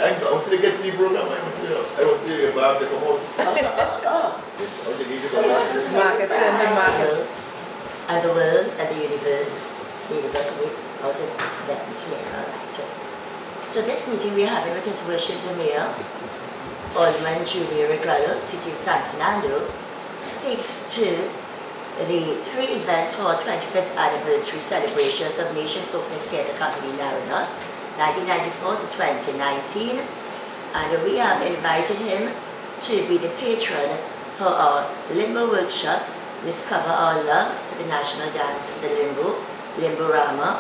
I want to get the program. I want to have the come out. Market and the world and the universe, out of that is real. So this meeting we're having with His Worship the Mayor, Alderman Junia Regrello, City of San Fernando, speaks to the 3 events for 25th anniversary celebrations of Nation Folkness Theatre Company NARODNOST, 1994 to 2019, and we have invited him to be the patron for our Limbo workshop, Discover Our Love for the National Dance of the Limbo, Limborama,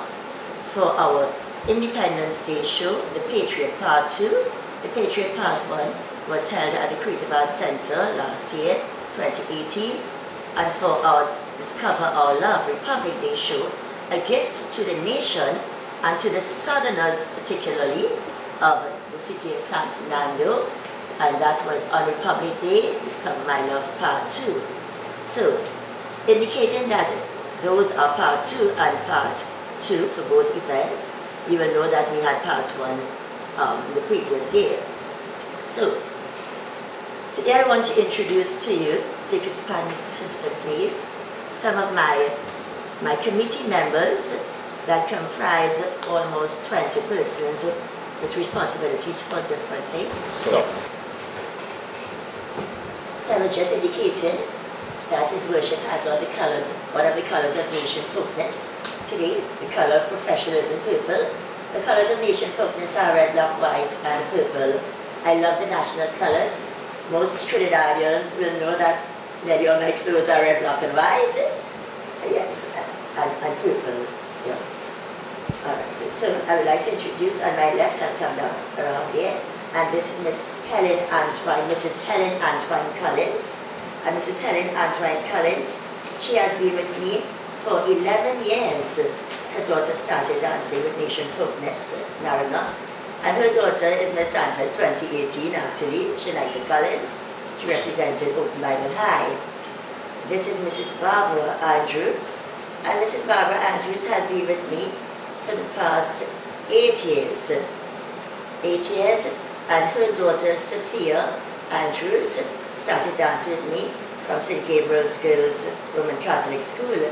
for our Independence Day show, The Patriot Part 2. The Patriot Part 1 was held at the Creative Arts Center last year, 2018, and for our Discover Our Love Republic Day show, a gift to the nation and to the Southerners particularly of the city of San Fernando, and that was on Republic Day, Discover My Love Part 2. So, indicating that those are Part 2 and Part 2 for both events. You will know that we had Part 1 the previous year. So, today I want to introduce to you, so you could stand Mr. Clifton please, some of my committee members that comprise almost 20 persons with responsibilities for different things. Stop. So I was just indicating that His Worship has all the colors, one of the colors of nation folkness. Today, the color of professionalism, purple. The colors of nation folkness are red, black, white, and purple. I love the national colors. Most Trinidadians will know that many of my clothes are red, black, and white. Yes, and purple. Yeah. Alright, so I would like to introduce on my left, I'll come down around here. And this is Mrs. Helen Antoine Collins. And Mrs. Helen Antoine Collins, she has been with me for 11 years. Her daughter started dancing with Nation Folkness, NARODNOST. And her daughter is Miss Sanford's 2018 actually, Shania Collins. She represented Open Bible High. This is Mrs. Barbara Andrews. And Mrs. Barbara Andrews has been with me for the past 8 years. 8 years, and her daughter Sophia Andrews started dancing with me from St. Gabriel's Girls Roman Catholic School.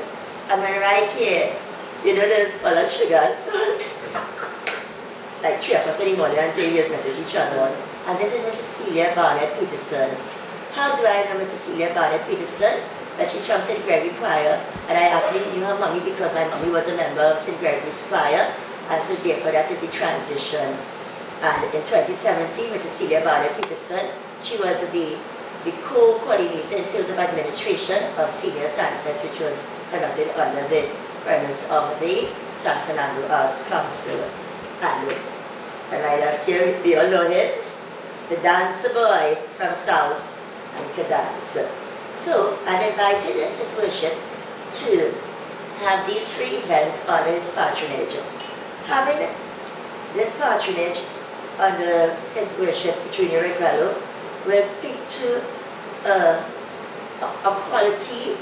And when right here, you know there's all that sugar and salt. Like 3 o'clock in the morning and they just message each other. And this is Mrs. Celia Barnett Peterson. How do I know Mrs. Celia Barnett Peterson? That she's from St. Gregory Choir, and I actually knew her mommy because my mommy was a member of St. Gregory's Choir, and so therefore that is the transition. And in 2017, Mrs. Celia Barnett Peterson, she was the co-coordinator in terms of administration of Senior Sanfest, which was conducted under the premise of the San Fernando Arts Council. And I left here, we all know him, the dancer boy from South, and he could dance. So I invited His Worship to have these 3 events under his patronage. Having this patronage under His Worship Junia Regrello will speak to a quality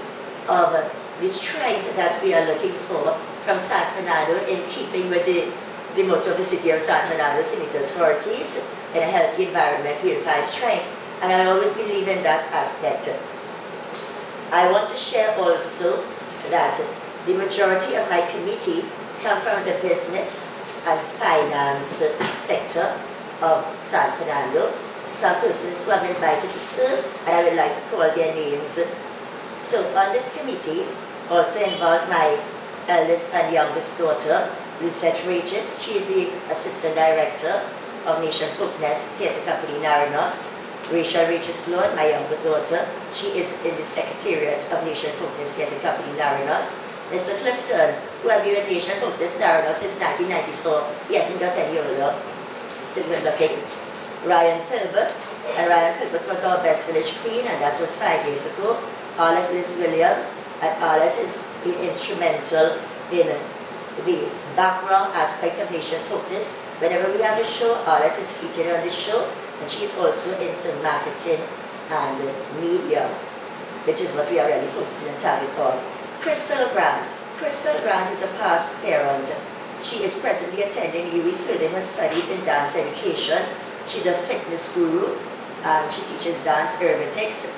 of the strength that we are looking for from San Fernando, in keeping with the motto of the city of San Fernando, Senators Forties, in a healthy environment we'll find strength. And I always believe in that aspect. I want to share also that the majority of my committee come from the business and finance sector of San Fernando. Some persons who have been invited to serve, and I would like to call their names. So on this committee also involves my eldest and youngest daughter, Lucette Regis. She is the Assistant Director of Nation Folkness Theatre Company NARODNOST. Rachel Regis Lord, my younger daughter, she is in the Secretariat of Nation Folkness Theatre Company NARODNOST. Mr. Clifton, who has been with Nation Folkness NARODNOST since 1994, he hasn't got any older, still good looking. Ryan Filbert, and Ryan Filbert was our Best Village Queen, and that was 5 years ago. Arlette Liz Williams, and Arlette has been instrumental in the background aspect of Nation Folkness. Whenever we have a show, Arlette is featured on the show, and she's also into marketing and media, which is what we are really focusing on target on. Crystal Grant. Crystal Grant is a past parent. She is presently attending UWI, furthering her studies in dance education, She's a fitness guru, and she teaches dance aerobics,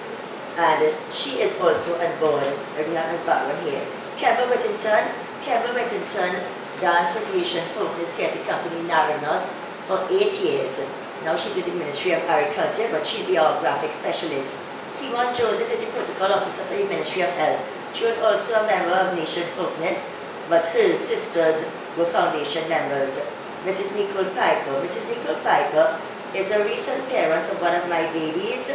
and she is also on board. Rihanna's background here. Kemba Whittington danced for Nation Focus Theatre Company NARODNOST for 8 years. Now she's with the Ministry of Agriculture, but she'll be our graphic specialist. Simon Joseph is the protocol officer for the Ministry of Health. She was also a member of Nation Folkness, but her sisters were foundation members. Mrs. Nicole Piper is a recent parent of one of my babies.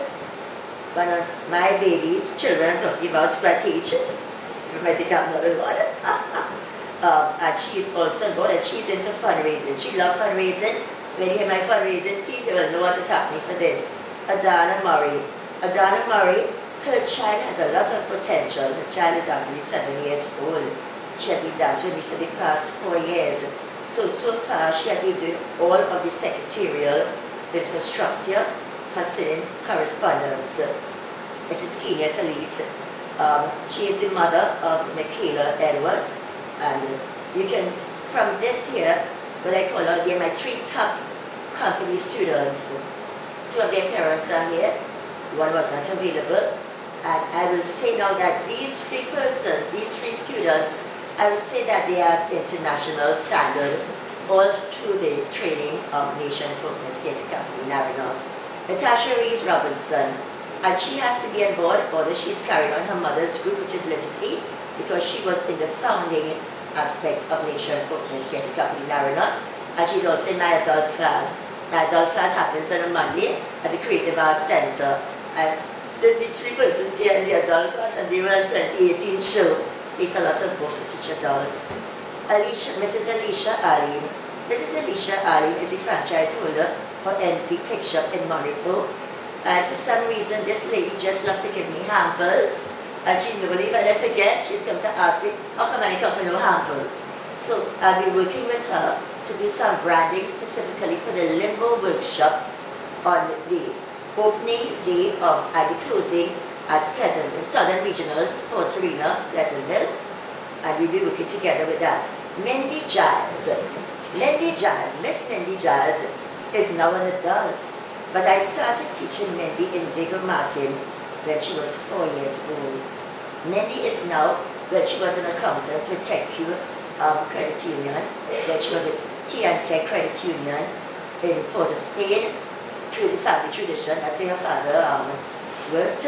One of my babies' children, talking about my teacher. If I think I'm not in one. And she's also involved, and she's into fundraising. She loves fundraising. So when you hear my fundraising team, you will know what is happening for this. Adana Murray, her child has a lot of potential. The child is actually 7 years old. She has been dancing with me for the past 4 years. So far she has been doing all of the secretarial infrastructure concerning correspondence. Mrs. Kenya Khalees, she is the mother of Michaela Edwards, and you can, from this here, what I call out, they're my 3 top company students. 2 of their parents are here, 1 was not available, and I will say now that these 3 persons, these 3 students, I would say that they are at international standard all through the training of Nation Focus Theatre Company, NARODNOST. Natasha Rees Robinson, and she has to be on board, although she's carrying on her mother's group, which is Little Feet, because she was in the founding aspect of Nation Focus Theatre Company, NARODNOST, and she's also in my adult class. My adult class happens on a Monday at the Creative Arts Center, and these 3 persons here in the adult class, and they were on 2018 show. Takes a lot of work to teach adults. Mrs. Alicia Allen. Mrs. Alicia Allen is a franchise holder for NP Picture in Monaco. And for some reason, this lady just loves to give me hampers. And she never leave, and I forget, she's come to ask me, how come I come for no hampers? So I'll be working with her to do some branding specifically for the Limbo workshop on the opening day of, and the closing at Pleasantville, Southern Regional Sports Arena, Pleasantville, and we'll be working together with that. Mindy Giles. Miss Mindy Giles is now an adult, but I started teaching Mindy in Digger Martin when she was 4 years old. Mindy is now, well, she was an accountant with TechQ Credit Union, then she was with T&Tech Credit Union in Port of Spain, through the family tradition. That's where her father worked.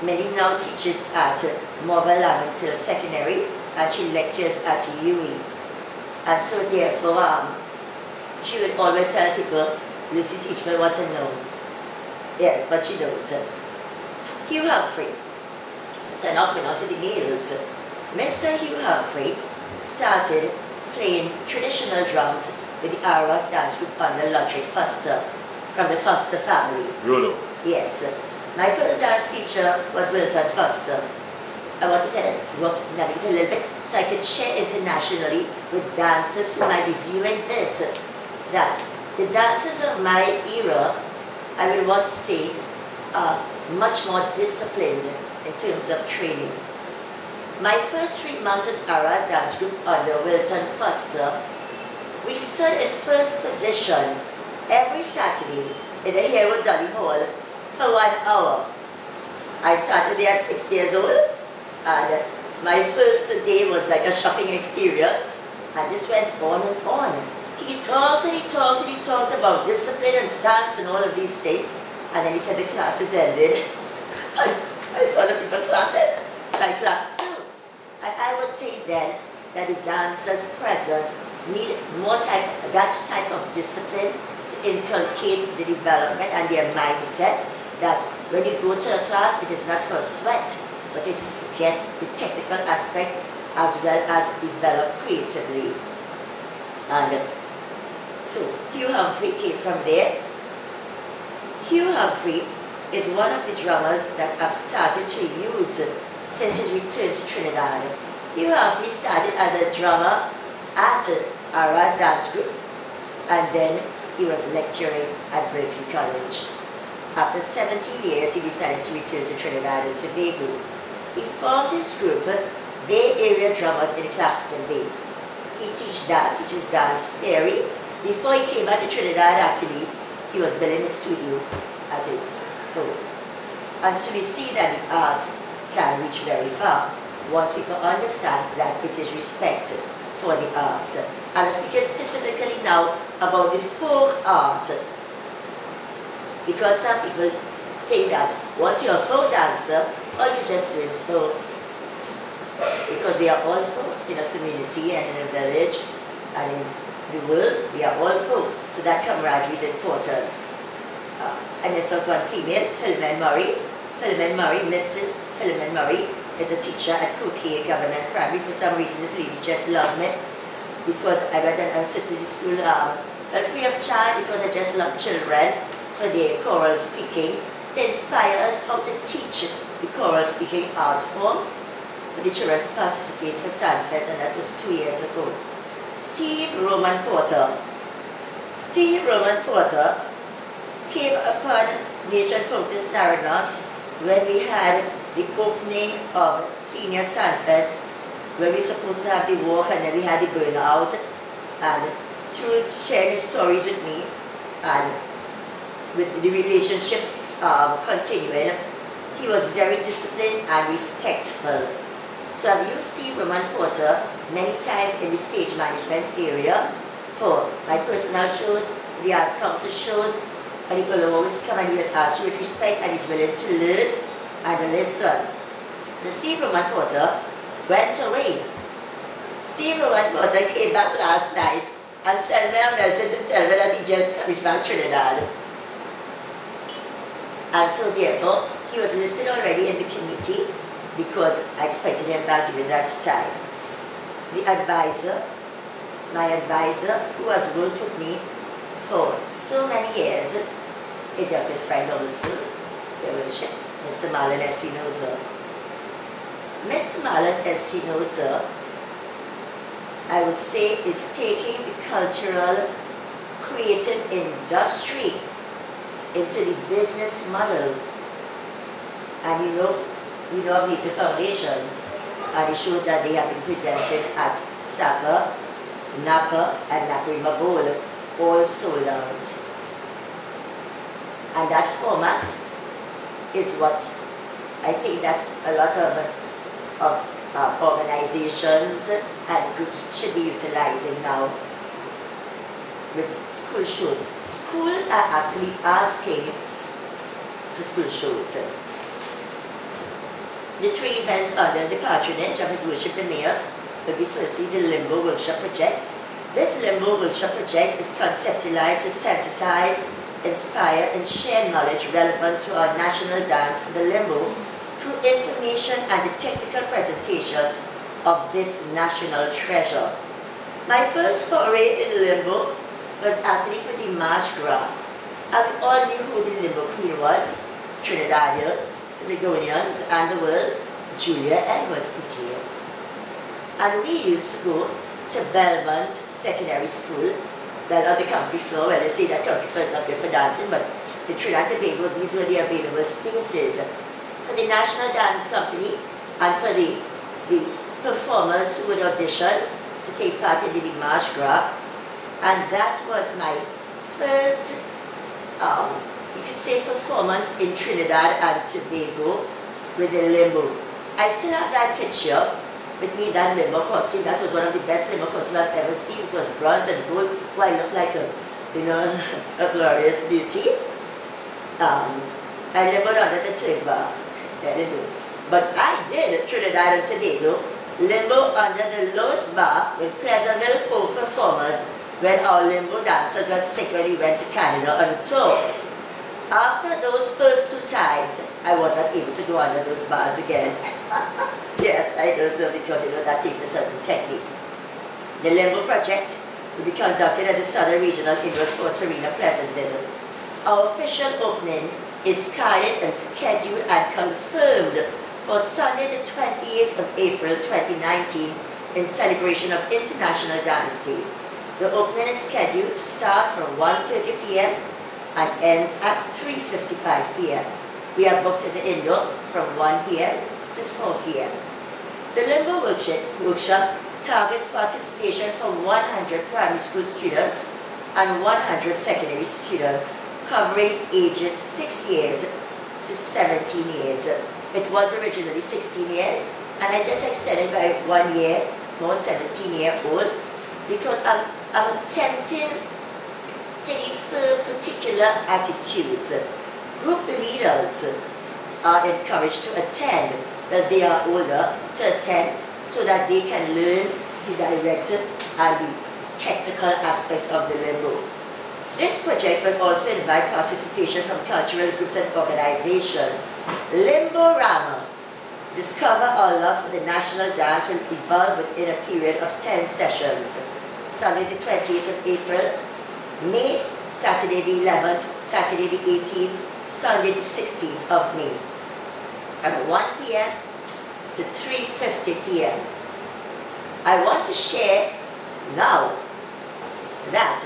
Minnie now teaches at Morval Lamington Secondary, and she lectures at UE. And so therefore, she would always tell people, Lucy, teach me what to know. Yes, but she knows. Hugh Humphrey. So now we're on to the males. Mr. Hugh Humphrey started playing traditional drums with the Aras dance group under Ludwig Foster, from the Foster family. Rolo. Yes. My first dance teacher was Wilton Foster. I want to navigate a little bit so I can share internationally with dancers who might be viewing this, that the dancers of my era, I will want to say, are much more disciplined in terms of training. My first 3 months at Aras dance group under Wilton Foster, we stood in first position every Saturday in the Harewood Dolly Hall for 1 hour. I started there at 6 years old, and my first day was like a shocking experience, and this went on and on. He talked and he talked and he talked about discipline and stance and all of these things, and then he said the class is ended. And I saw the people clapping, so I clapped too. And I would think then that the dancers present need that type of discipline to inculcate the development and their mindset, that when you go to a class, it is not for sweat, but it is to get the technical aspect as well as develop creatively. And so Hugh Humphrey came from there. Hugh Humphrey is one of the drummers that I've started to use since his return to Trinidad. Hugh Humphrey started as a drummer at Aras Dance Group, and then he was lecturing at Berkeley College. After 17 years, he decided to return to Trinidad and Tobago. He formed his group, Bay Area Drummers in Claxton Bay. He teaches dance theory. Before he came back to Trinidad, actually, he was building a studio at his home. And so we see that the arts can reach very far once people understand that it is respect for the arts. And I'm speaking specifically now about the folk art, because some people think that once you're a folk dancer, or you're just doing folk, because we are all folks in a community and in a village and in the world, we are all folk, so that camaraderie is important. And there's also one female, Philomene Murray. Philomene Murray, Miss Philomene Murray, is a teacher at Cookie Government Primary. For some reason, this lady just loved me because I went and assisted the school, but free of charge, because I just love children for their choral speaking, to inspire us how to teach the choral speaking art form for the children to participate for Sandfest, and that was 2 years ago. Steve Roman Porter came upon Nation Focus NARODNOST when we had the opening of Senior Sandfest, where we were supposed to have the walk and then we had the burnout, and through sharing his stories with me and with the relationship continuing, he was very disciplined and respectful. So I've used Steve Roman Porter many times in the stage management area for my personal shows, the Arts Council shows, and he will always come and he will ask you with respect, and he's willing to learn and listen. The Steve Roman Porter went away. Steve Roman Porter came back last night and sent me a message to tell me that he just finished from Trinidad. And so therefore, he was listed already in the committee because I expected him back during that time. The advisor, my advisor, who has worked with me for so many years, is a good friend also, your worship, Mr. Marlon Espinosa. Mr. Marlon Espinosa, I would say, is taking the cultural, creative industry into the business model. And you know of Native Foundation, and the shows that they have been presented at Sapa, Napa, and Naparima Bowl, all sold out. And that format is what I think that a lot of organizations and groups should be utilizing now with school shows. Schools are actually asking for school shows. The 3 events under the patronage of His Worship the Mayor will be firstly the Limbo Workshop Project. This Limbo Workshop Project is conceptualized to sensitize, inspire, and share knowledge relevant to our national dance, the Limbo, through information and the technical presentations of this national treasure. My first foray in Limbo was actually for the March Gras, and we all knew who the Limbo Queen was: Trinidadians, Tobagonians, and the world, Junia Regrello. And we used to go to Belmont Secondary School, well, on the country floor. Well, they say that country floor is not good for dancing, but in Trinidad and Tobago, these were the available spaces for the National Dance Company and for the performers who would audition to take part in the March Gras. And that was my first, you could say, performance in Trinidad and Tobago with the Limbo. I still have that picture with me, that Limbo costume. That was one of the best Limbo costumes I've ever seen. It was bronze and gold. Well, I looked like a glorious beauty. I limboed under the twig bar. But I did Trinidad and Tobago Limbo under the lowest bar with Pleasantville folk performers when our Limbo dancer got sick when he went to Canada on a tour. After those first 2 times, I wasn't able to go under those bars again. Yes, I don't know, because that takes a certain technique. The Limbo project will be conducted at the Southern Regional Indoor Sports Arena, Pleasantville. Our official opening is carried and scheduled and confirmed for Sunday the 28th of April 2019 in celebration of International Dance Day. The opening is scheduled to start from 1:30 p.m. and ends at 3:55 p.m. We are booked at the indoor from 1 p.m. to 4 p.m. The Limbo workshop targets participation from 100 primary school students and 100 secondary students covering ages 6 years to 17 years. It was originally 16 years, and I just extended by 1 year, more 17-year-old, because I'm attempting to defer particular attitudes. Group leaders are encouraged to attend, that they are older, to attend, so that they can learn the direct and the technical aspects of the limbo. This project will also invite participation from cultural groups and organizations. Limbo Rama, Discover Our Love for the National Dance, will evolve within a period of 10 sessions. Sunday the 28th of April, May, Saturday the 11th, Saturday the 18th, Sunday the 16th of May, from 1 p.m. to 3:50 p.m. I want to share now that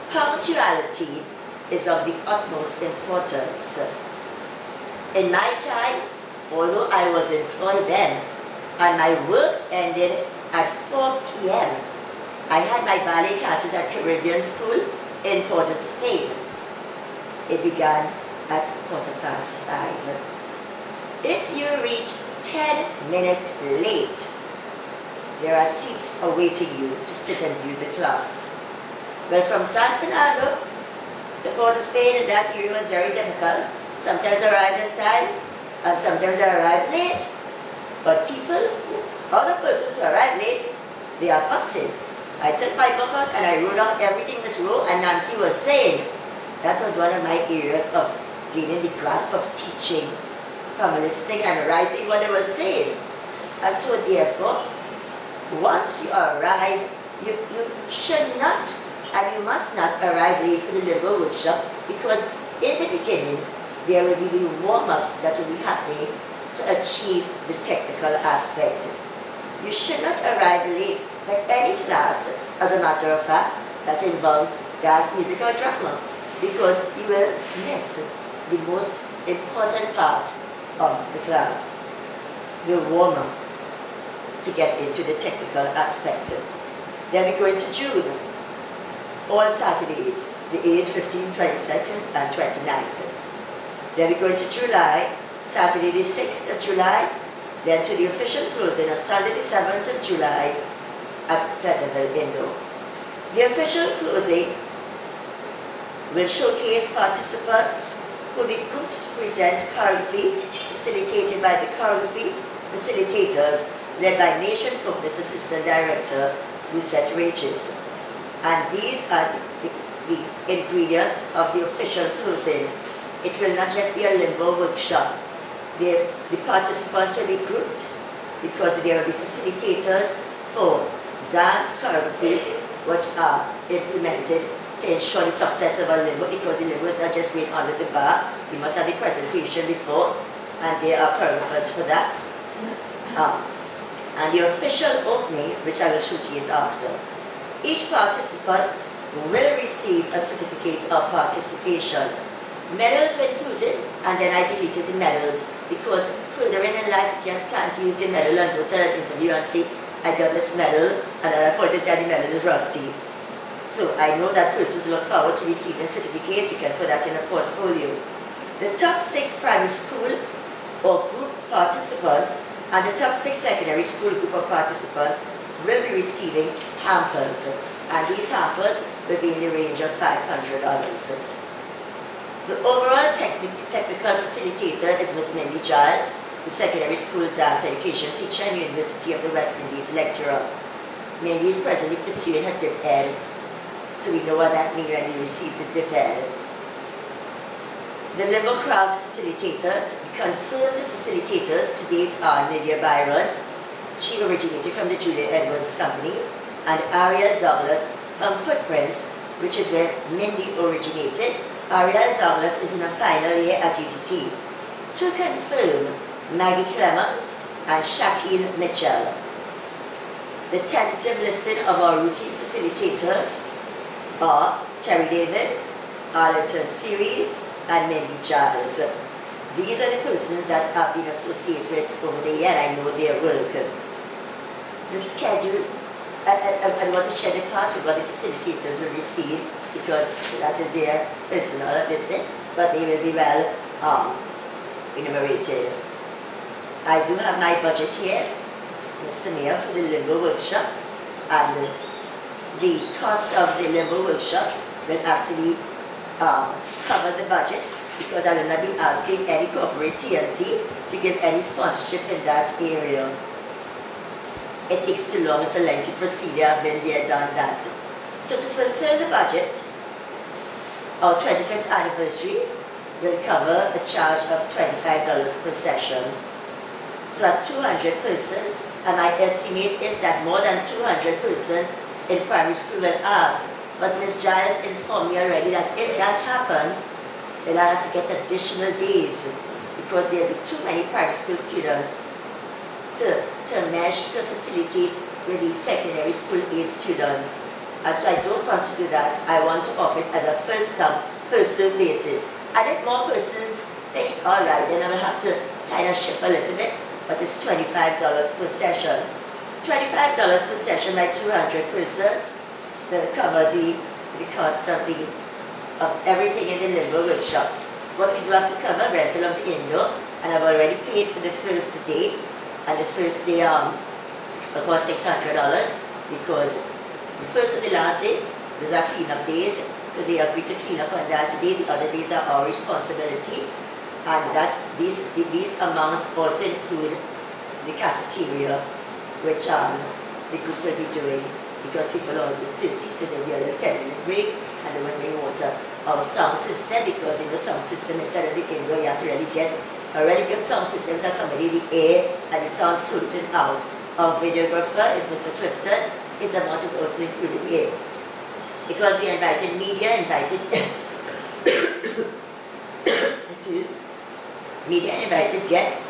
punctuality is of the utmost importance. In my time, although I was employed then, and my work ended at 4 p.m., I had my ballet classes at Caribbean School in Port of Spain. It began at 5:15. If you reach 10 minutes late, there are seats awaiting you to sit and view the class. Well, from San Fernando to Port of Spain, in that area was very difficult. Sometimes I arrived on time, and sometimes I arrived late. But other persons who arrived late, they are fussing. I took my book out and I wrote out everything Miss Rowe and Nancy was saying. That was one of my areas of gaining the grasp of teaching, from listening and writing what they were saying. And so therefore, once you arrive, you should not and you must not arrive late for the Limbo workshop, because in the beginning, there will be the warm-ups that will be happening to achieve the technical aspect. You should not arrive late for any class, as a matter of fact, that involves dance, music, or drama, because you will miss the most important part of the class, the warm-up, to get into the technical aspect. Then we go into June, all Saturdays, the 8th, 15th, 22nd, and 29th. Then we go into July, Saturday the 6th of July, then to the official closing on Sunday the 7th of July at Pleasantville Indoor. The official closing will showcase participants who will be grouped to present choreography, facilitated by the choreography facilitators led by Nation Focus Assistant Director Lucette Rages. And these are the ingredients of the official closing. It will not just be a Limbo workshop. The participants will be grouped because there will be facilitators for dance choreography, which are implemented to ensure the success of a Limbo, because the Limbo is not just being under the bar. You must have the presentation before, and there are choreographers for that. And the official opening, which I will showcase after. Each participant will receive a certificate of participation. Medals were included, and then I deleted the medals because further in life, you just can't use your medal and go to an interview and say, I got this medal, and then I pointed out the medal is rusty. So I know that persons look forward to receiving certificates. You can put that in a portfolio. The top 6 primary school or group participants and the top 6 secondary school group of participants will be receiving hampers, and these hampers will be in the range of $500. The overall technical facilitator is Ms. Mindy Giles, the secondary school dance education teacher and University of the West Indies lecturer. Mindy is presently pursuing her dip ed, so we know what that means when you receive the dip ed. The Limbo Craft facilitators, the confirmed facilitators to date are Lydia Byron, she originated from the Julia Edwards Company, and Ariel Douglas from Footprints, which is where Mindy originated. Ariel Douglas is in her final year at UTT. To confirm, Maggie Clement and Shaquille Mitchell. The tentative listing of our routine facilitators are Terry David, Arlington Series, and Mindy Giles. These are the persons that have been associated with over the year, and I know their work. The schedule I want to share the part with what the facilitators will receive, because that is their personal business, but they will be well enumerated. I do have my budget here, Mr. Mayor, for the Limbo workshop, and the cost of the Limbo workshop will actually cover the budget, because I will not be asking any corporate TNT to give any sponsorship in that area. It takes too long, it's a lengthy procedure, I've been there, done that. So to fulfill the budget, our 25th anniversary will cover a charge of $25 per session. So at 200 persons, and my estimate is that more than 200 persons in primary school will ask. But Ms. Giles informed me already that if that happens, then I'll have to get additional days, because there will be too many primary school students to mesh, to facilitate with the secondary school age students. And so I don't want to do that. I want to offer it as a first-come, first-served basis. And if more persons think, all right, then I will have to kind of shift a little bit, but it's $25 per session. $25 per session by 200 persons will cover the cost of everything in the Limbo workshop. What we do have to cover, rental of the indoor, and I've already paid for the first day, and the first day it was $600, because the first and the last day, those are clean-up days, so they agreed to clean up on that day. The other days are our responsibility, and that these amounts also include the cafeteria, which the group will be doing, because people are always thirsty, so there'll be a little 10-minute break, and then when they water. Our sound system, because in the sound system inside of the indoor, you have to really get a really good sound system to accommodate the air and the sound floating out. Our videographer is Mr. Clifton. His amount is also included here. Because we invited media, invited guests.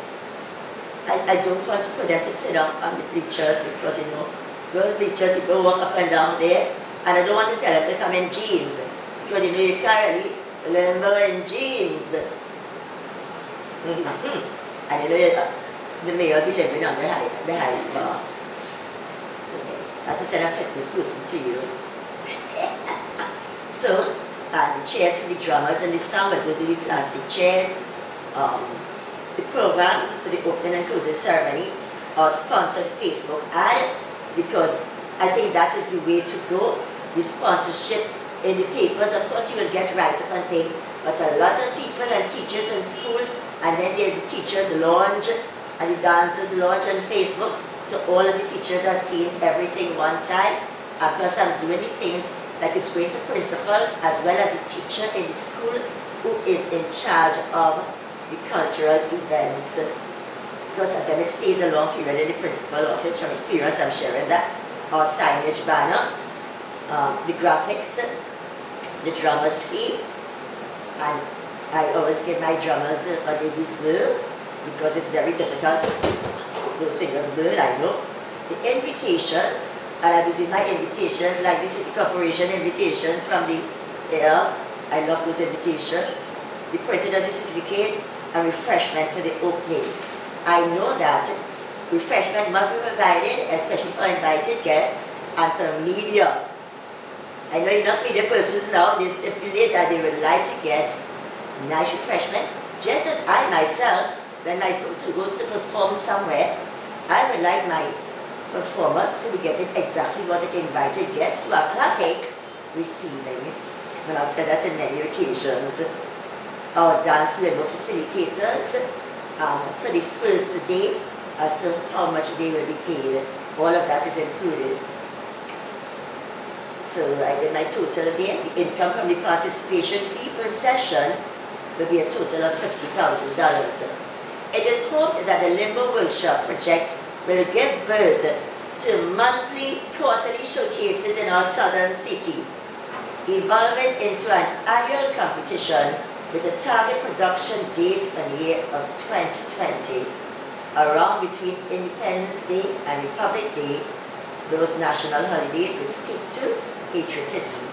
I don't want to put them to sit down on the bleachers, because you know, those bleachers, you go walk up and down there, and I don't want to tell them to come in jeans, because you know you can't really Limbo in jeans. And you know the mayor will be living on the highest bar. I have to send a fitness person to you. So, the chairs for the drummers and the sound, but those will be plastic chairs. The program for the opening and closing ceremony, our sponsored Facebook ad, because I think that is the way to go. The sponsorship in the papers, of course you will get write-up and things, but a lot of people and teachers in schools, and then there's the teachers' lounge and the dancers' lounge on Facebook, so all of the teachers are seeing everything one time, and plus I'm doing the things like it's going to principals as well as a teacher in the school who is in charge of the cultural events. Because then it stays a long period in the principal office. From experience, I'm sharing that. Our signage banner, the graphics, the drummers' fee, and I always give my drummers what they deserve, because it's very difficult. Those fingers burn, I know. The invitations, and I will do my invitations like the City Corporation invitation from the air. I love those invitations. The printing of the certificates and refreshment for the opening. I know that refreshment must be provided, especially for invited guests and for media. I know you're not media persons now, they stipulate that they would like to get nice refreshment. Just as I myself, when I goes to perform somewhere, I would like my performance to be getting exactly what the invited guests who are clapping receiving. And I've said that on many occasions. Our dance limbo facilitators for the first day as to how much they will be paid. All of that is included. So I did my total there. The income from the participation fee per session will be a total of $50,000. It is hoped that the Limbo Workshop project will give birth to monthly, quarterly showcases in our southern city, evolving into an annual competition with a target production date on the year of 2020, around between Independence Day and Republic Day. Those national holidays will speak to patriotism.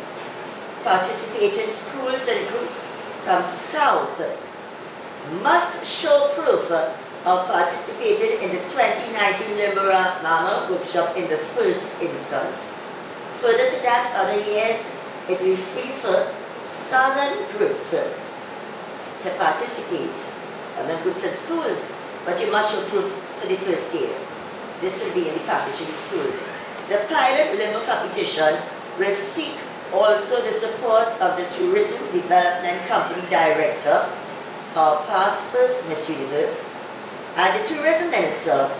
Participating schools and groups from South must show proof participated in the 2019 Limbo Rama workshop in the first instance. Further to that, other years, it will be free for southern groups to participate. Other groups and schools, but you must show proof for the first year. This will be in the package of the schools. The pilot Limbo competition will seek also the support of the Tourism Development Company Director, our past first Miss Universe, and the Tourism Minister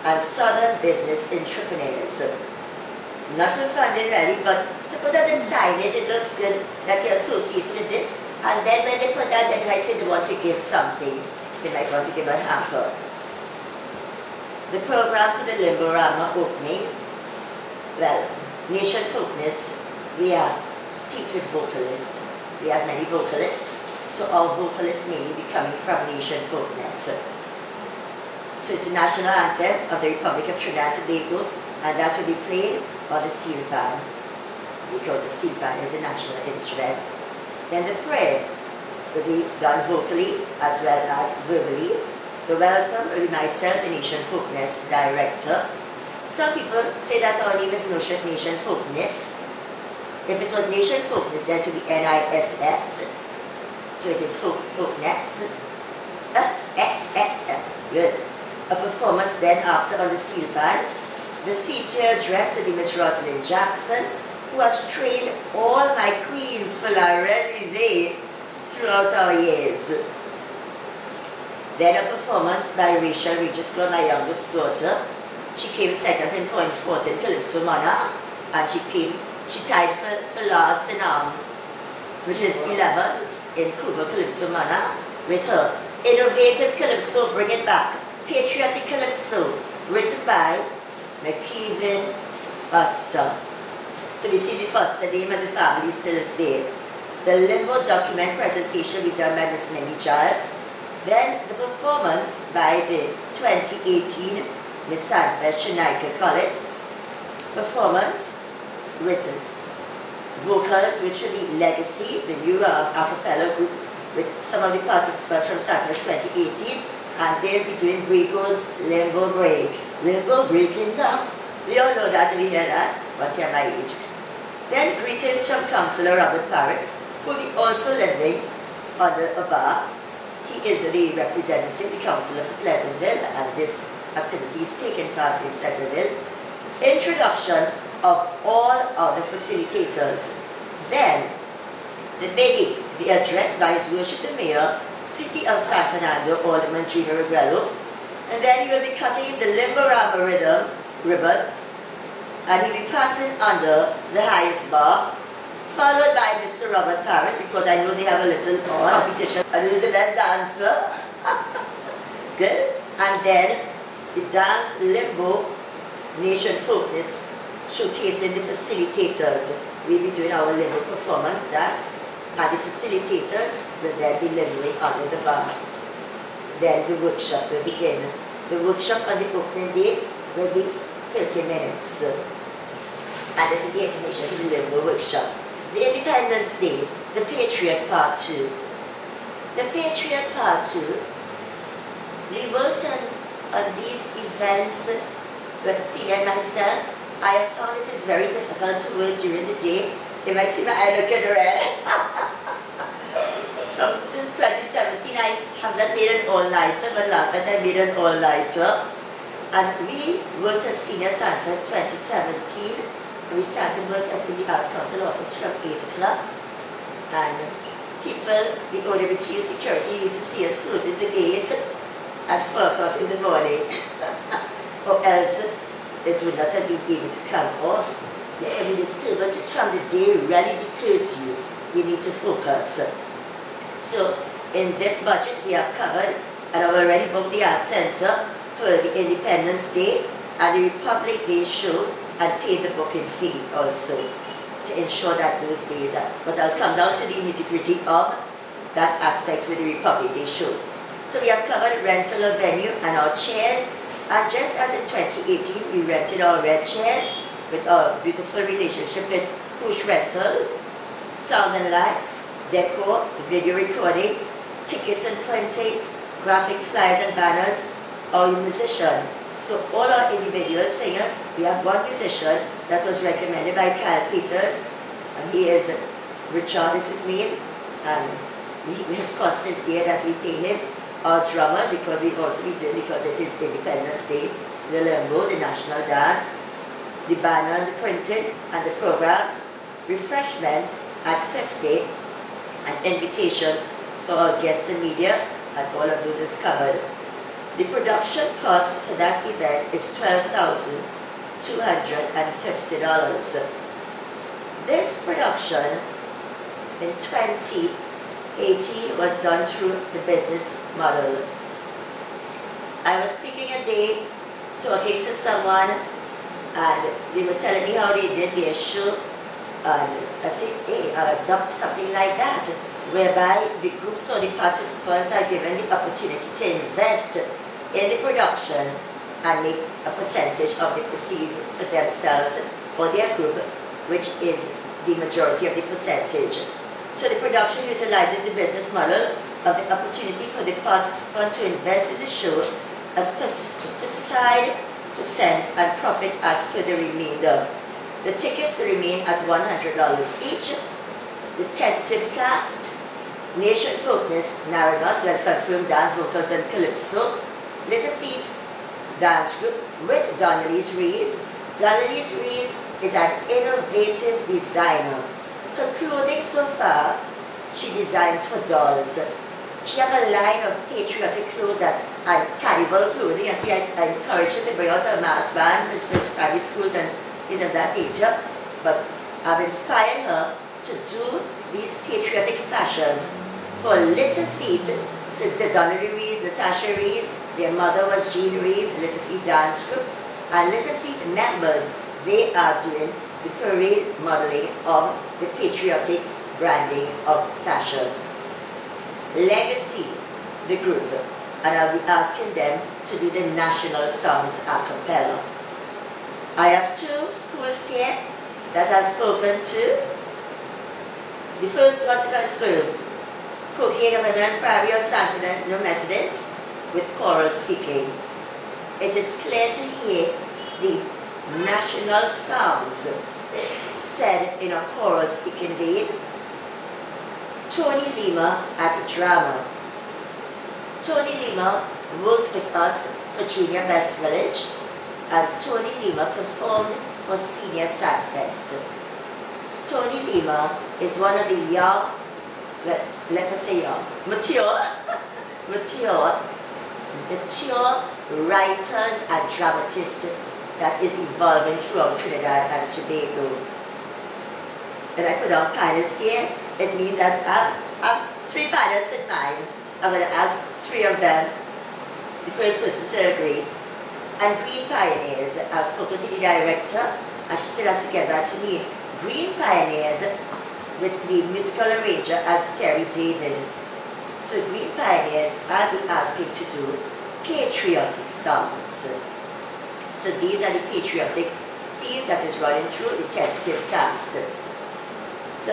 and Southern Business Entrepreneurs. Not for funding really, but to put up the signage, it looks good that you're associated with this. And then when they put that, then they might say they want to give something. They might want to give a hamper. The program for the Limbo Rama opening, well, Nation Folkness, we are steeped with vocalists. We have many vocalists, so our vocalists mainly be coming from Nation Folkness. So it's the national anthem of the Republic of Trinidad and Tobago, and that will be played on the steel pan, because the steel pan is a national instrument. Then the prayer will be done vocally as well as verbally. The welcome will be myself, the Nation Folkness Director. Some people say that our name is Nation Folkness. If it was Nation Folkness, then it would be NISS. So it is Folkness. Good. A performance then after on the steel pan. The feature dress will be Miss Rosalind Jackson, who has trained all my queens for La Reine Rivet throughout our years. Then a performance by Rachel Regis, my youngest daughter. She came second in point 14 Calypso Mana, and she tied for last in which is 11th in Cuba Calypso Mana, with her innovative Calypso, Bring It Back, patriotic Calypso, written by McKeven Buster. So we see the first name and the family still is there. The Limbo document presentation will be done by Miss Minnie Childs. Then the performance by the 2018 Miss Sanford Shanika Collins. Performance written. Vocals, which will be Legacy, the new a cappella group with some of the participants from Sanford 2018, and they'll be doing Brico's Limbo Break. Limbo breaking down. We all know that, we hear that, but you're my age. Then greetings from Councillor Robert Paris, who will be also living under a bar. He is the representative, the councillor for Pleasantville, and this activity is taking part in Pleasantville. Introduction of all other facilitators. Then, the biggie will be addressed by His Worship the Mayor, City of San Fernando, Alderman Junia Regrello. And then he will be cutting the Limbo Rama ribbons, and he'll be passing under the highest bar, followed by Mr. Robert Paris, because I know they have a little competition. And who's the best dancer? Good. And then the dance Limbo Nation Folkness, showcasing the facilitators. We'll be doing our Limbo performance dance, and the facilitators will then be limboing under the bar. Then the workshop will begin. The workshop on the opening day will be 30 minutes. And this is the information for the Limbo workshop. The Independence Day, the Patriot Part 2. The Patriot Part 2, we worked on these events, but see, and myself, I have found it is very difficult to work during the day. You might see my eye looking red. Since 2017, I have not made an all-nighter, but last night I made an all-nighter. And we worked at Senior Sanford's 2017. We started work at the Arts Council office from 8 o'clock. And people, the OWT security used to see us closing the gate at 4 o'clock in the morning. Or else it would not have been able to come off. Every disturbance is from the day really deters you. You need to focus. So in this budget we have covered, and I've already booked the Art Center for the Independence Day and the Republic Day show, and paid the booking fee also to ensure that those days are. But I'll come down to the nitty-gritty of that aspect with the Republic Day show. So we have covered rental of venue and our chairs, and just as in 2018 we rented our red chairs with our beautiful relationship with Push Rentals, sound and lights, decor, video recording, tickets and printing, graphics, flyers and banners, our musician. So all our individual singers, we have one musician that was recommended by Kyle Peters, and he is Richard is his name, and his cost is here that we pay him. Our drummer, because we also be doing, because it is Independence Day, the Limbo, the national dance, the banner and the printing and the programs, refreshment at 50, and invitations for our guests and media, and all of those is covered. The production cost for that event is $12,250. This production in 2018 was done through the business model. I was speaking a day, talking to someone, and they were telling me how they did their show, and I said, hey, I'll adopt something like that, whereby the groups or the participants are given the opportunity to invest in the production and make a percentage of the proceeds for themselves or their group, which is the majority of the percentage. So the production utilizes the business model of the opportunity for the participant to invest in the show a specified percent and profit as per the remainder. The tickets remain at $100 each. The tentative cast: Nation Folkness, NARODNOST, well confirmed dance vocals and calypso. Little Feet dance group with Donnelly's Rees. Donnelly's Rees is an innovative designer. Her clothing so far, she designs for dolls. She has a line of patriotic clothes and carnival clothing. I think I encourage her to bring out a mass band for primary schools and things of that nature. But I've inspired her to do these patriotic fashions for Little Feet. Sister Donnelly Rees, Natasha Rees, their mother was Jean Rees, Little Feet dance group, and Little Feet members, they are doing the parade modeling of the patriotic branding of fashion. Legacy, the group, and I'll be asking them to do the national songs a cappella. I have two schools here that I've spoken to. The first one to confirm, Cocaine Women Prairie of Sanford New Methodist with choral speaking. It is clear to hear the national songs said in a choral speaking vein. Tony Lima at drama. Tony Lima worked with us for Junior Best Village, and Tony Lima performed for Senior Sadfest. Tony Lima is one of the young, let us say young, mature writers and dramatists that is evolving throughout Trinidad and Tobago. When I put on panelists here, it means that I have 3 panelists in mind. I'm going to ask 3 of them, the first person to agree. And Green Pioneers, I've spoken to the director, and she said has to get back to me. Green Pioneers with the musical arranger as Terry David. So Green Pioneers, I'll be asking to do patriotic songs. So these are the patriotic themes that is running through the tentative cast. So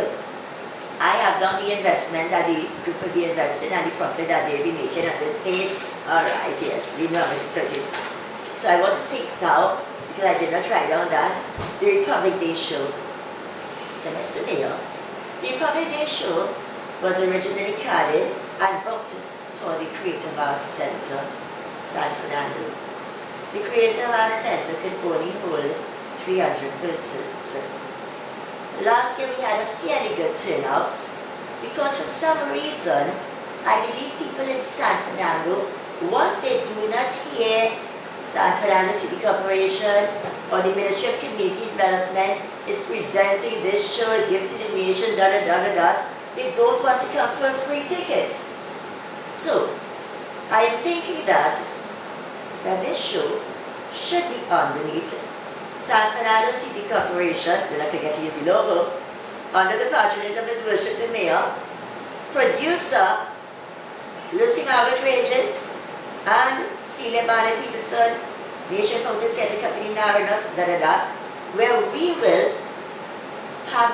I have done the investment that the group will be investing and the profit that they'll be making at this stage. Alright, yes, we know how much it took it. So I want to speak now, because I did not write down that, the Republic Day show. So Mr. Mayor, the Republic Day show was originally carded and booked for the Creative Arts Center, San Fernando. The Creative Arts Center could only hold 300 persons. Last year we had a fairly good turnout because for some reason, I believe people in San Fernando, once they do not hear San Fernando City Corporation or the Ministry of Community Development is presenting this show, Give to the Nation, they don't want to come for a free ticket. So, I am thinking that this show should be underneath San Fernando City Corporation, then I forget to use the logo, under the patronage of His Worship the Mayor, producer Lucy Margaret Regis, and Celia Barnett Peterson, Nation Focus Theatre Company, NARODNOST, where we will have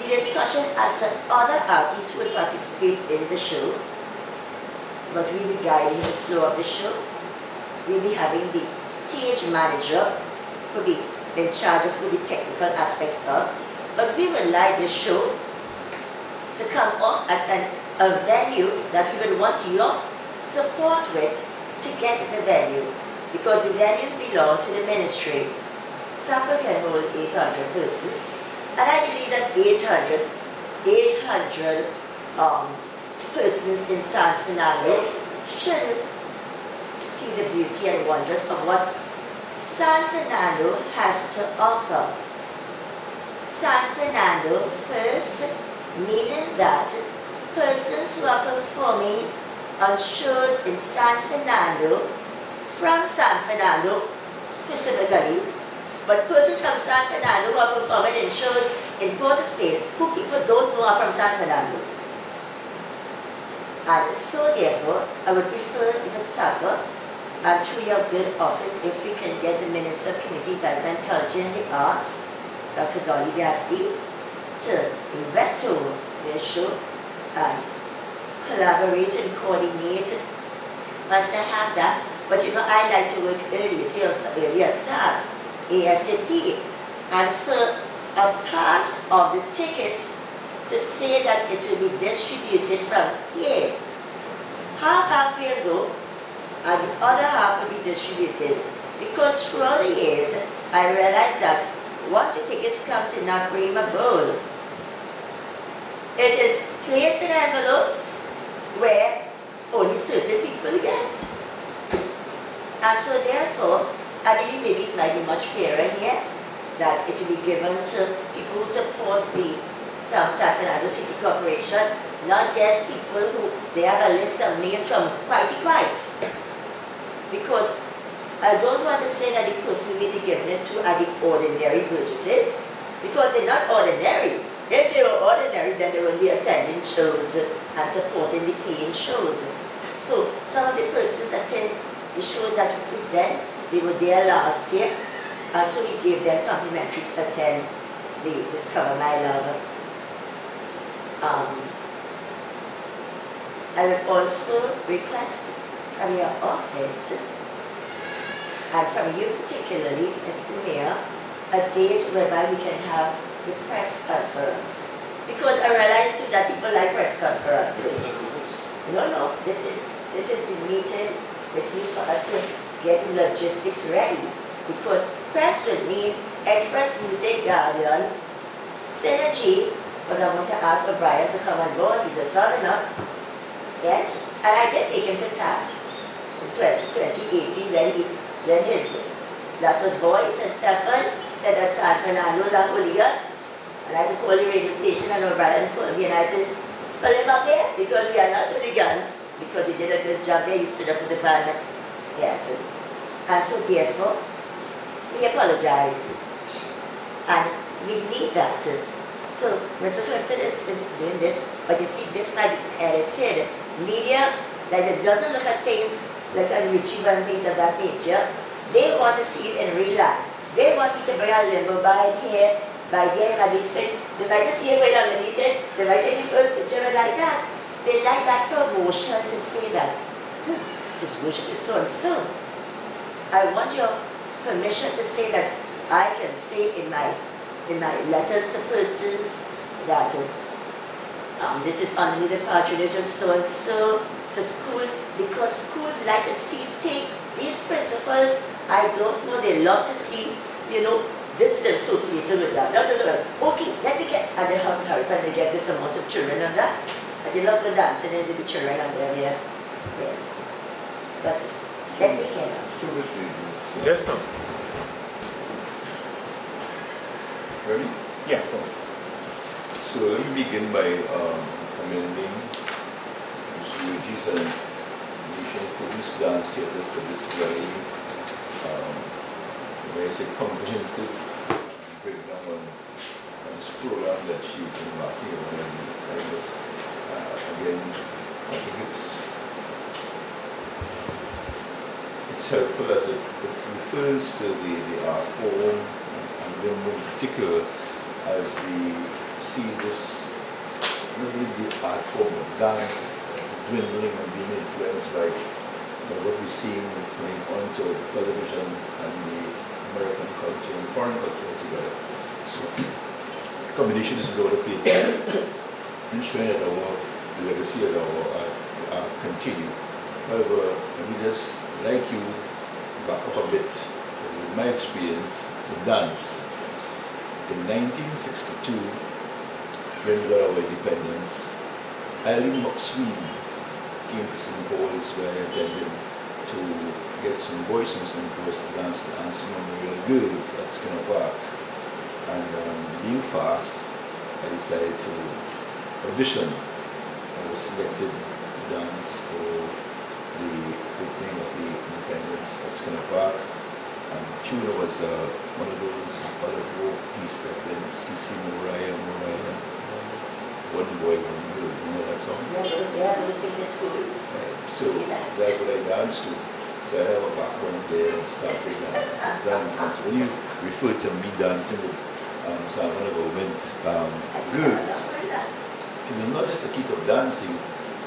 the discussion as to other artists who will participate in the show, but we'll be guiding the flow of the show. we'll be having the stage manager who will be in charge of the technical aspects of. But we would like the show to come off at a venue that we would want your support with to get the venue, because the venues belong to the ministry. Supper can hold 800 persons, and I believe that 800 persons in San Fernando should see the beauty and wonders of what San Fernando has to offer. San Fernando first, meaning that persons who are performing on shows in San Fernando, from San Fernando specifically, but persons from San Fernando who are performing in shows in Port of Spain who people don't know are from San Fernando. And so therefore, I would prefer if it's supper, and through your good office, if we can get the Minister of Community Development, Culture and the Arts, Dr. Dolly Gasby, to veto their show and collaborate and coordinate for us to have that. But you know, I like to work early, so earlier start, ASAP, and for a part of the tickets to say that it will be distributed from here. Half will go, and the other half will be distributed. Because throughout the years, I realized that once the tickets come to Nagrima Bowl, it is placed in envelopes where only certain people get. And so therefore, I believe maybe it might be much fairer here that it will be given to people who support the San Fernando City Corporation, not just people who, they have a list of names from quite. Because I don't want to say that the person will be given it to are the ordinary purchases, because they're not ordinary. If they were ordinary, then they would be attending shows and supporting the paying shows. So some of the persons attend the shows that we present, they were there last year, and so we gave them complimentary to attend the Discover My Love. I would also request from your office, and from you particularly, Mr. Mayor, a date whereby we can have the press conference. Because I realize too that people like press conferences. No, this is the meeting with you for us to get the logistics ready. Because press would mean Express Music, Guardian, Synergy, because I want to ask O'Brien to come on board. He's a southerner. Yes, and I did take him to task in 2018 when that was Voice and Stefan said that San Fernando the hooligans. And I had to call the radio station and O'Brien called me and I had to pull him up there because we are not hooligans, because he did a good job there. He stood up for the band. Yes. And so therefore, he apologized. And we need that too. So Mr. Clifton is doing this, but you see this might be edited. Media, like it doesn't look at things like on YouTube and things of that nature. They want to see it in real life. They want me to bring a limbo by here, by there, and be fit. They might just see it right underneath it. They might take the first picture and like that. They like that promotion to say that, his worship is so and so. I want your permission to say that I can say in my letters to persons that this is under the patronage of so and so, to schools, because schools like to see, take these principles. I don't know, they love to see, you know, this is an association with that. Okay, let me get, and they have hurry when they get this amount of children and that. And they love the dancing and the children and them, yeah. But let me hear now. Just now. Ready? Yeah. So let me begin by commending Mr. Luigi's and Nation Focus Dance Theatre for this very, comprehensive breakdown on this program that she's embarking on. And I just, again, I think it's helpful as it refers to the art form, and then in particular as we see this, maybe the art form of dance dwindling and being influenced by But what we're seeing coming onto television and the American culture and foreign culture together. So combination is a lot of it, ensuring that the legacy of our continue. However, let me just, like you, back up a bit. In my experience, the dance. In 1962, when we got our independence, Eileen McSween came to St. Paul's where I attended to get some boys from St. Paul's to dance to Dance Memorial Girls at Skinner Park. And being fast, I decided to audition. I was selected to dance for the opening of the independence at Skinner Park. And Junia was one of those olive rope pieces that then Sissy Mariah, One Boy, One Girl, you know that song? Yeah, those singing schools. Right. So that's what I danced to. So I have a background there and started dancing. So when you refer to me dancing with some one of our women girls, it was not just a case of dancing,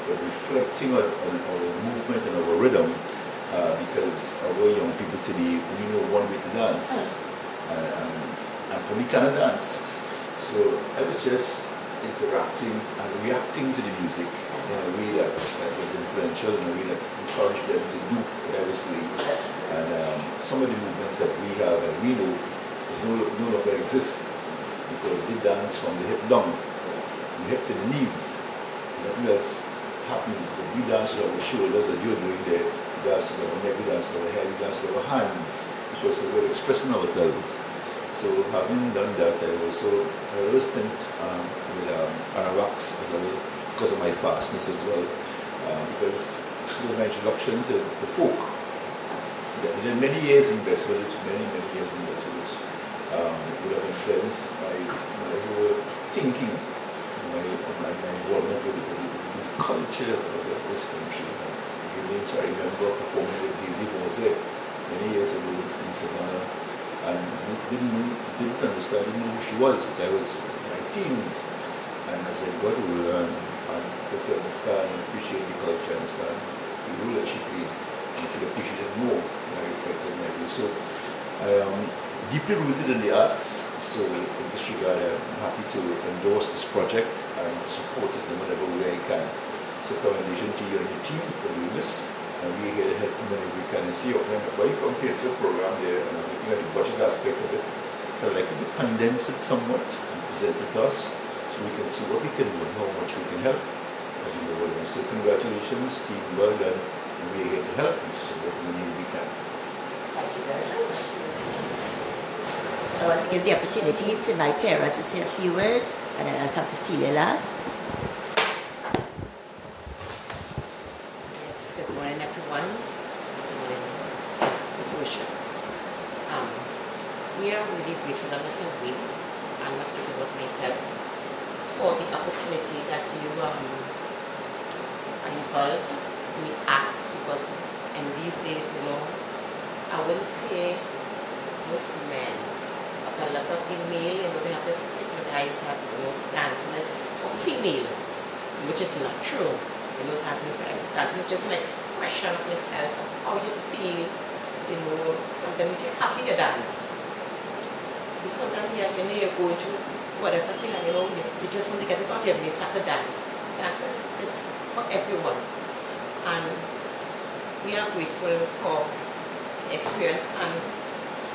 but reflecting on our movement and our rhythm. Because our young people today only know one way to dance, and probably cannot dance. So I was just interacting and reacting to the music in a way that was influential, in a way that encouraged them to do what I was doing. And some of the movements that we have and we know no longer exist because they dance from the hip down, from the hip to the knees. Nothing else happens. If we dance with our shoulders as you're doing there, dance with our neck, we dance with our head, we dance with our hands, because we're expressing ourselves. So having done that, I also stint with Arawaks as well, because of my fastness as well, because it was my introduction to the folk. There are many years in West Village, many years in West Village. Would have influenced my whole thinking, my involvement with the culture of this country. So I remember performing with Daisy Mose many years ago in Savannah, and didn't understand, didn't know who she was, but I was in my teens. And as I got older and got to understand and appreciate the culture, understand the role that she played, and to appreciate it more when I reflected on my day. So I am deeply rooted in the arts, so in this regard I'm happy to endorse this project and support it in whatever way I can. So commendation to you and your team for doing this, and we're here to help you whenever we can. And see you're a very comprehensive program there, and I'm looking at the budget aspect of it. So I'd like to condense it somewhat and present it to us, so we can see what we can do and how much we can help. So congratulations, team, well done, and we're here to help and to support whenever we can. Thank you very much. I want to give the opportunity to my parents to say a few words, and then I'll come to Celia last. We are really grateful and must agree and must think about myself for the opportunity that you are involved, we act, because in these days, you know, I wouldn't say most men, but a lot of the male, you know, they have to stigmatize that, you know, dancing is for female, which is not true. You know, dancing is just an expression of yourself, of how you feel. You know, sometimes if you're happy, you dance. Sometimes you're going through whatever thing, and you know, you just want to get it out of you, start to dance. Dance is for everyone. And we are grateful for the experience and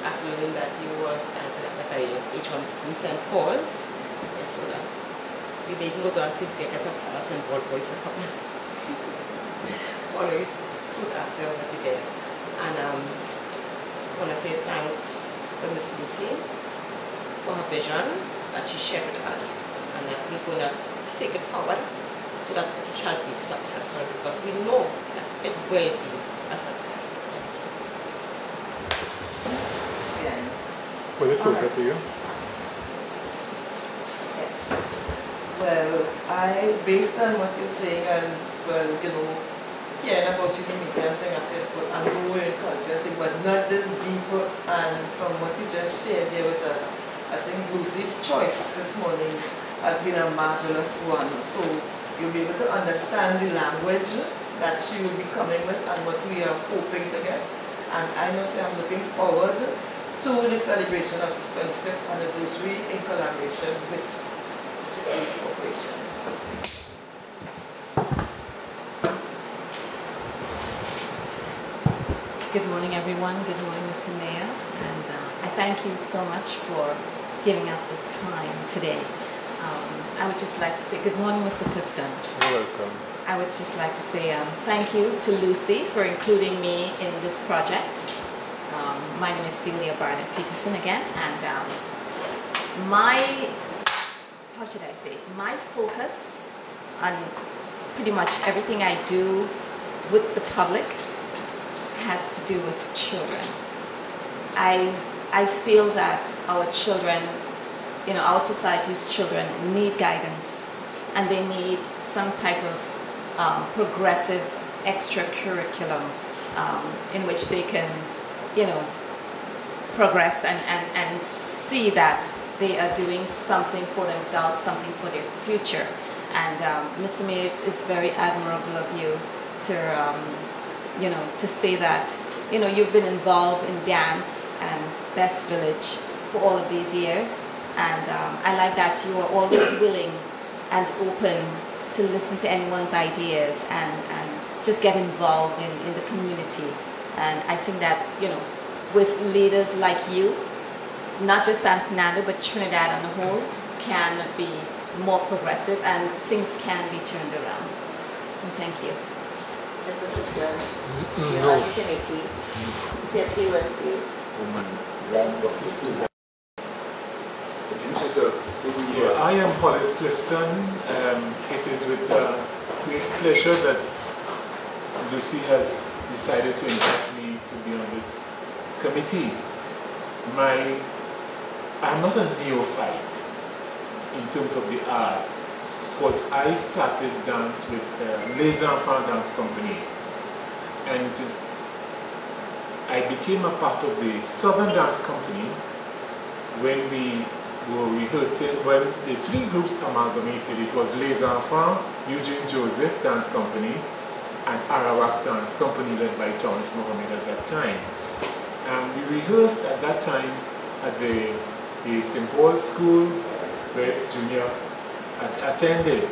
I've learned that you were dancing at a young age from St. Paul's. And so that you can go to and see the get of St. Paul boys to come and follow suit after what you did. And I want to say thanks to Miss Lucy for her vision that she shared with us, and that we're going to take it forward so that it shall be successful, because we know that it will be a success. Thank you. Will it closer to you? Yes. Well, based on what you're saying, and well, you know, hearing about you Jamaican thing, I said, well, I'm going culture thing, but not this deeper. And from what you just shared here with us, I think Lucy's choice this morning has been a marvelous one. So you'll be able to understand the language that she will be coming with and what we are hoping to get. And I must say I'm looking forward to the celebration of this 25th anniversary in collaboration with City Corporation. Good morning, everyone. Good morning, Mr. Mayor. And I thank you so much for giving us this time today. I would just like to say good morning, Mr. Clifton. You're welcome. I would just like to say thank you to Lucy for including me in this project. My name is Celia Barnett Peterson again, and how should I say, my focus on pretty much everything I do with the public has to do with children. I feel that our children, our society's children need guidance, and they need some type of progressive extracurriculum in which they can, progress and see that they are doing something for themselves, something for their future. And Mr. Mayor, it's very admirable of you to say that, you've been involved in dance and Best Village for all of these years. And I like that you are always willing and open to listen to anyone's ideas and just get involved in the community. And I think that, with leaders like you, not just San Fernando, but Trinidad on the whole, can be more progressive and things can be turned around. And thank you. Mr. Clifton, you're on the committee. Say a few words, please. Introduce yourself. Say who you are. I am Hollis Clifton. It is with great pleasure that Lucy has decided to invite me to be on this committee. I'm not a neophyte in terms of the arts, because I started dance with Les Enfants Dance Company, and I became a part of the Southern Dance Company when we were rehearsing, when the three groups amalgamated. It was Les Enfants, Eugene Joseph Dance Company, and Arawak's Dance Company led by Thomas Mohammed at that time. And we rehearsed at that time at the St. Paul School where Junia attended.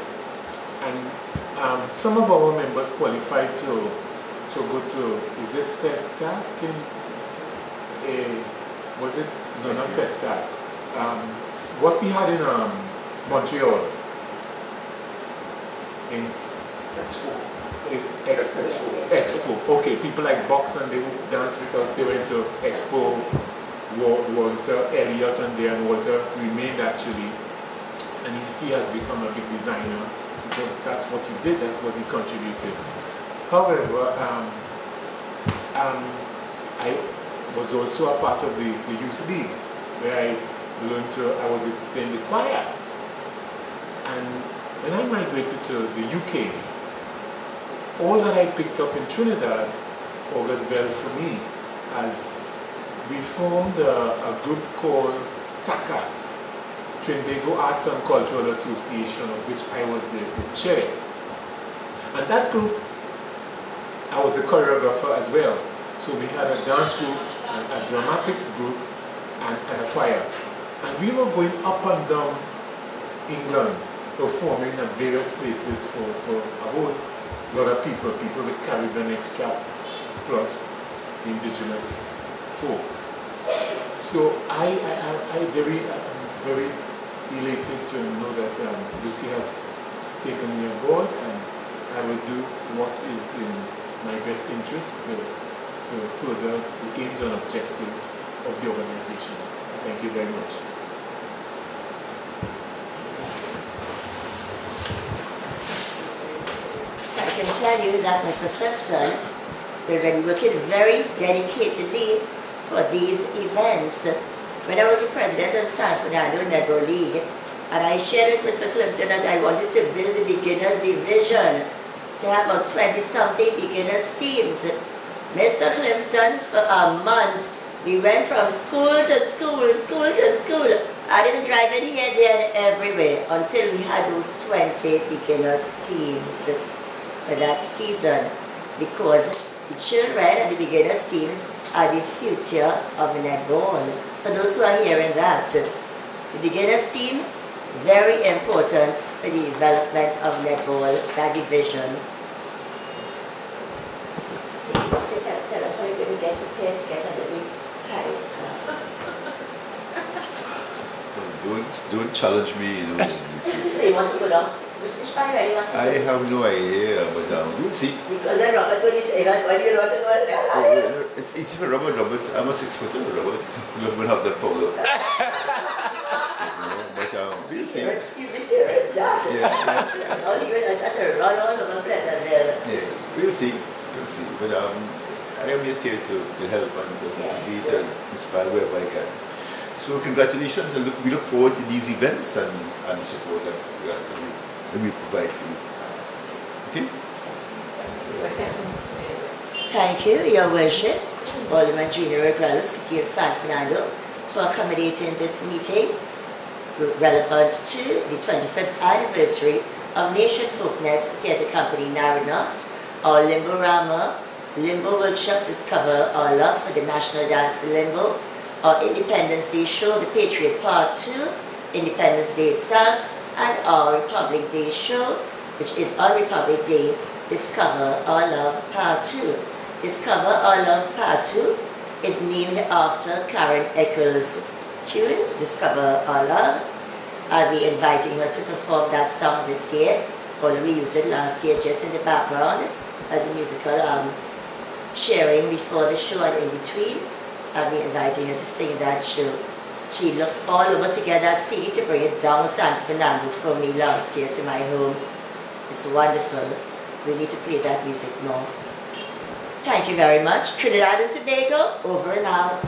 And some of our members qualified to go to, is it Festac? Was it? No, not Festac. What we had in Montreal. In Expo. Okay, people like Box and they would dance because they went to Expo. Walter Elliott and Dan Walter remained actually, and he has become a big designer because that's what he did, that's what he contributed. However, I was also a part of the youth league where I was in the choir. And when I migrated to the UK, all that I picked up in Trinidad augured well for me, as we formed a group called TACA, Trinbago Arts and Cultural Association, of which I was the chair. And that group, I was a choreographer as well. So we had a dance group, a dramatic group, and a choir. And we were going up and down England, performing at various places for a whole lot of people with Caribbean extract, plus the indigenous folks. So I'm very elated to know that Lucy has taken me on board, and I will do what is in my best interest to further the aims and objectives of the organization. Thank you very much. So I can tell you that Mr. Clifton will be working very dedicatedly for these events. When I was the president of San Fernando Netball League, and I shared with Mr. Clifton that I wanted to build the beginners division to have about 20-something beginners teams. Mr. Clifton, for a month, we went from school to school, school to school. I didn't drive in here, there, and everywhere until we had those 20 beginners teams. for that season, because the children and the beginners teams are the future of netball. For those who are hearing that, the beginners team, very important for the development of netball, that division. Tell us how you're going to get prepared to get under the Paris. Don't challenge me, you know. So you want to go down? Which part you want to go? I have no idea, but we'll see. Because I'm not going to say that, why do you want to go? It's easy for Robert. I'm a 6 foot Robert. We'll have that problem. But we'll see. You've been hearing that. Yeah. All even as at a run all over the place as well. Yeah, we'll see. We'll see. But I am just here to help and to lead and inspire wherever I can. So congratulations, and we look forward to these events and support that we provide for you. Okay? Thank you, Your Worship, Alderman Junia Regrello, City of San Fernando, for accommodating this meeting relevant to the 25th anniversary of Nation Folkness Theatre Company NARODNOST. Our Limbo Rama Limbo workshop discover our love for the national dance Limbo. Our Independence Day show, The Patriot Part 2, Independence Day itself, and our Republic Day show, which is on Republic Day, Discover Our Love Part 2. Discover Our Love Part 2 is named after Karen Eccles' tune, Discover Our Love. I'll be inviting her to perform that song this year, although we used it last year just in the background as a musical sharing before the show and in between. I'll be inviting her to sing that show. She looked all over to get that CD to bring it down San Fernando from me last year to my home. It's wonderful. We need to play that music more. Thank you very much. Trinidad and Tobago, over and out.